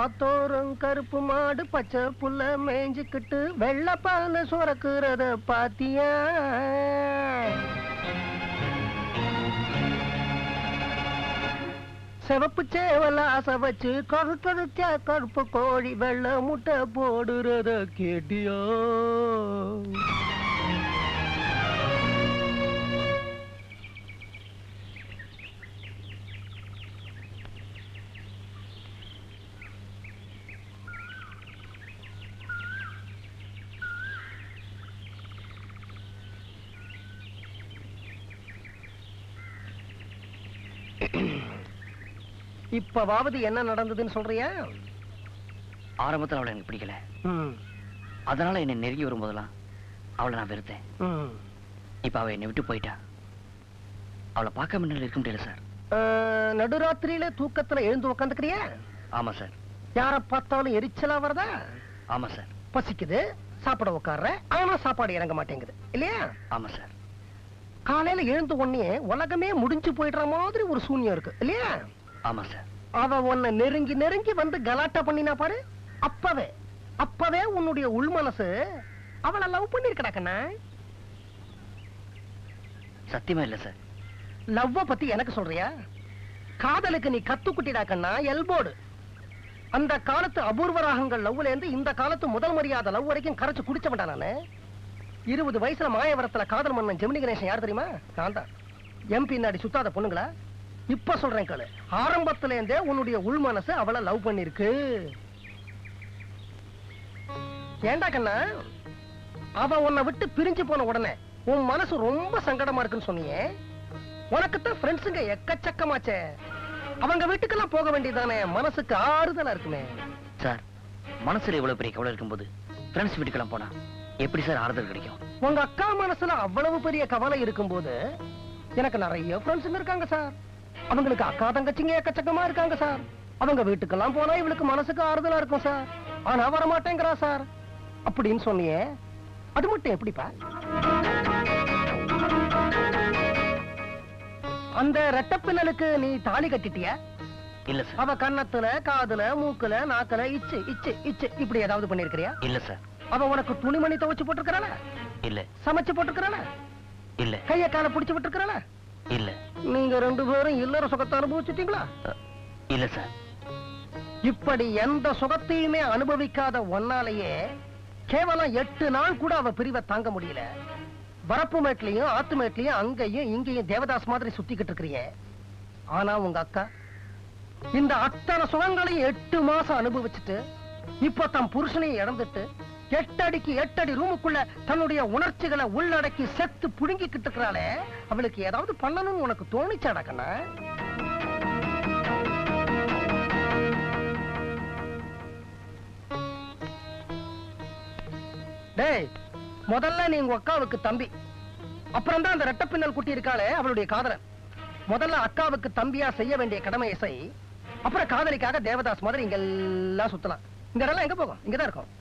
ஆத்தோரம் கருப்பு மாடு பச்சை புல்ல மேய்ஞ்சுக்கிட்டு வெள்ளப்பான சுரக்குறத பாத்தியா? சிவப்பு சேவல ஆசை வச்சு கருக்கருச்சா கருப்பு கோழி வெள்ள முட்டை போடுறத கேட்டியோ? இப்பவாவது என்ன நடந்ததுன்னு சொல்றியா? ஆரம்பத்துல அவளை எனக்கு பிடிக்கல, அதனால என்னை நெருங்கி வரும்போதெல்லாம் அவளை நான் வெறுத்தேன். இப்ப அவ என்னை விட்டு போயிட்டா. அவளை பார்க்க முன்னாடி இருக்க முடியல சார். நடுராத்திரியில தூக்கத்துல எழுந்து உக்காந்துக்கிறியா? ஆமா சார். யார பார்த்தாலும் எரிச்சலா வரதா? ஆமா சார். பசிக்குது, சாப்பிட உட்கார்ற, ஆனா சாப்பாடு இறங்க மாட்டேங்குது இல்லையா? ஆமா சார். காலையில எழுந்து உடனே உலகமே முடிஞ்சு போயிடுற மாதிரி ஒரு சூன்யம் இருக்கு இல்லையா? ஆமா சார். அவ உன்னை நெருங்கி நெருங்கி வந்து கலாட்டா பண்ணினா பாரு, அப்பவே உன்னுடைய உள் மனசு அவளை லவ் பண்ணிருக்கடா கண்ணா. சத்தியமா இல்ல சார். லவ்வ பத்தி எனக்கு சொல்றியா? காதலுக்கு நீ கத்துக்குட்டிடா கண்ணா, எல்போர்டு. அந்த காலத்து அபூர்வ ராகங்கள் லவ்ல இருந்து இந்த காலத்து முதல் மரியாதை லவ் வரைக்கும் கரைச்சு குடிச்சவன்டா நானு. 20 வயசுல மாயவரத்துல காதல் மன்னன் ஜெமினி கணேசன் யார் தெரியுமா? நான் தான். எம்பி நாடி சுத்தாத பொண்ணுங்களா? இப்ப சொல்றேன் கேளு, ஆரம்பத்துல இருந்தே உன்னுடைய உள் மனசு அவளை லவ் பண்ணிருக்கு. ஏண்டா கண்ணா, அவ உன்னை விட்டு பிரிஞ்சு போன உடனே உன் மனசு ரொம்ப சங்கடமா இருக்குன்னு சொன்னியே. உனக்குத்தான் ஃப்ரெண்ட்ஸுங்க எக்கச்சக்கமாச்சே, அவங்க வீட்டுக்கெல்லாம் போக வேண்டியதானே, மனசுக்கு ஆறுதலா இருக்குமே. சார், மனசுல இவ்வளவு பெரிய கவலை இருக்கும்போது ஃப்ரெண்ட்ஸ் வீட்டுக்கெல்லாம் போனா எப்படி சார் ஆறுதல் கிடைக்கும்? உங்க அக்கா மனசுல அவ்வளவு பெரிய கவலை இருக்கும்போது எனக்கு நிறைய ஃப்ரெண்ட்ஸுங்க இருக்காங்க சார். அவங்களுக்கு அக்கா தங்கச்சிங்க எக்கச்சக்கமா இருக்காங்க சார். அவங்க வீட்டுக்கெல்லாம் போனா இவளுக்கு மனசுக்கு ஆறுதலா இருக்கும் சார். ஆனா வர மாட்டேங்கிறா சார் அப்படின்னு சொன்னியே, அது மட்டும் எப்படிப்பா? அந்த ரெட்டப்பின்னலுக்கு நீ தாலி கட்டிட்டியா? இல்ல சார். அவ கன்னத்துல, காதுல, மூக்குல, நாக்குல இச்சு இச்சு இச்சு இப்படி ஏதாவது பண்ணிருக்கிறியா? இல்ல சார். அவ உனக்கு துணிமணி துவைச்சு போட்டுருக்கறாள? இல்ல. சமைச்சு போட்டுருக்கறாள? இல்ல. கைய கால பிடிச்சு விட்டுருக்கறாள? இல்ல. நீங்க 2 பேரும் இல்லற சுகத்தை அனுபவிச்சிட்டீங்களா? இல்ல சார். இப்படி எந்த சுகத்தையுமே அனுபவிக்காத ஒன்னாலேயே கேவலம் 8 நாள் கூட அவ பிரிவை தாங்க முடியல. வரப்பு மேட்லயும் ஆத்து மேட்லயும் அங்கேயும் இங்கேயும் தேவதாஸ் மாதிரி சுத்திக்கிட்டு இருக்கிறீங்க. ஆனா உங்க அக்கா இந்த அத்தனை சுகங்களையும் 8 மாசம் அனுபவிச்சுட்டு இப்ப தன் புருஷனையும் இழந்துட்டு 8 அடிக்கு 8 அடி ரூமுக்குள்ள தன்னுடைய உணர்ச்சிகளை உள்ளடக்கி செத்து புடுங்கிக்கிட்டு இருக்கிறாளே, அவளுக்கு ஏதாவது பண்ணணும்னு உனக்கு தோணிச்சாடா கண்ணா? டேய், முதல்ல நீ உங்க அக்காவுக்கு தம்பி, அப்புறம் தான் அந்த ரெட்டப்பின்னல் குட்டி இருக்காளே அவளுடைய காதலன். முதல்ல அக்காவுக்கு தம்பியா செய்ய வேண்டிய கடமையை செய், அப்புறம் காதலிக்காக தேவதாஸ் மாதிரி இங்கெல்லாம் சுத்தலாம். இந்த இடம் எங்க போகும்? இங்கதான் இருக்கும்.